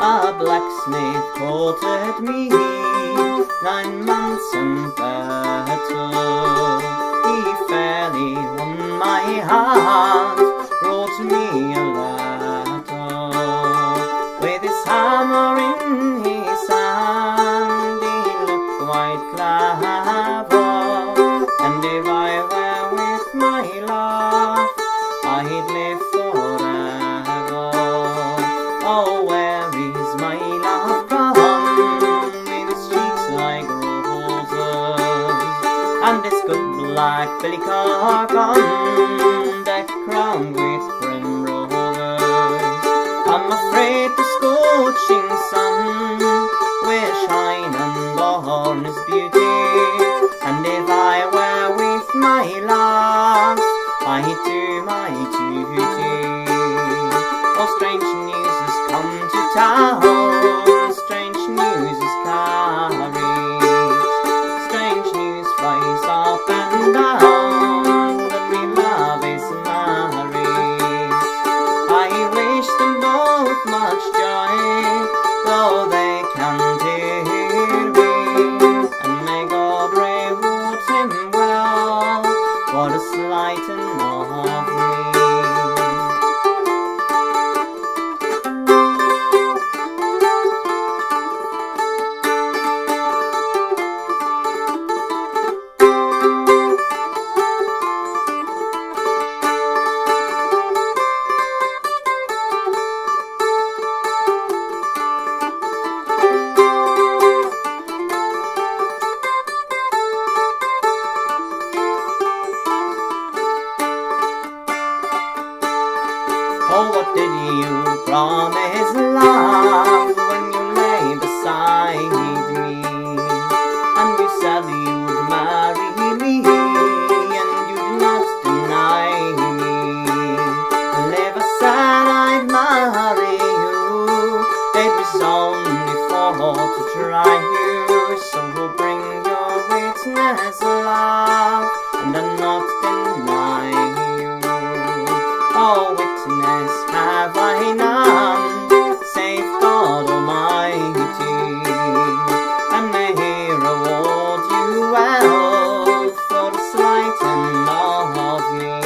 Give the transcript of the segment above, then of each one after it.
A blacksmith courted me 9 months and better. He fairly won my heart, wrote me a letter. With his hammer in his hand, he looked quite clever. And if I were with my love, I'd live forever. Oh, where is my love gone, with his cheeks like roses, and his good black billycock on, decked crowned with primroses? I'm afraid the scorching sun will shine and burn his beauty, and if I were with my love, I'd do my duty. Oh, strange news has come to town, strange news is carried, strange news flies up and down, that me love is married. I wish them both much joy, though they can't hear me, and may God reward him well for the slighting of me. Oh, what did you promise, love, when you lay beside me? And you said you would marry me, and you did not deny me. And if I said I'd marry you, it was only for to try you. So bring your witness, love, and I'll not deny you. Oh, witness have I none, save God Almighty, and may He reward you well for the slighting of me.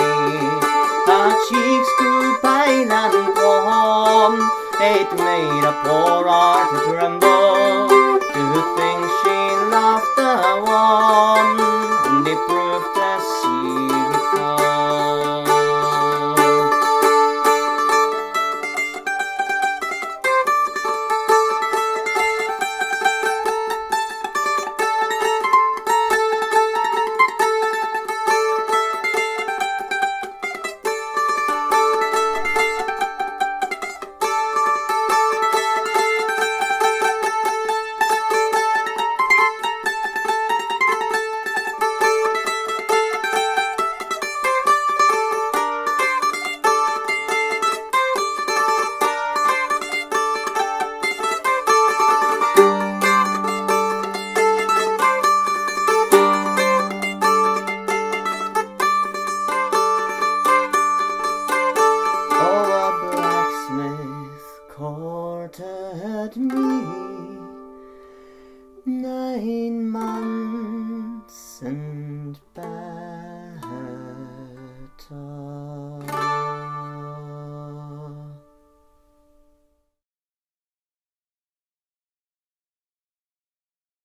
Her cheeks grew pale and warm, it made a poor heart tremble, to think she loved the one, and it proved deceitful. Courted me 9 months and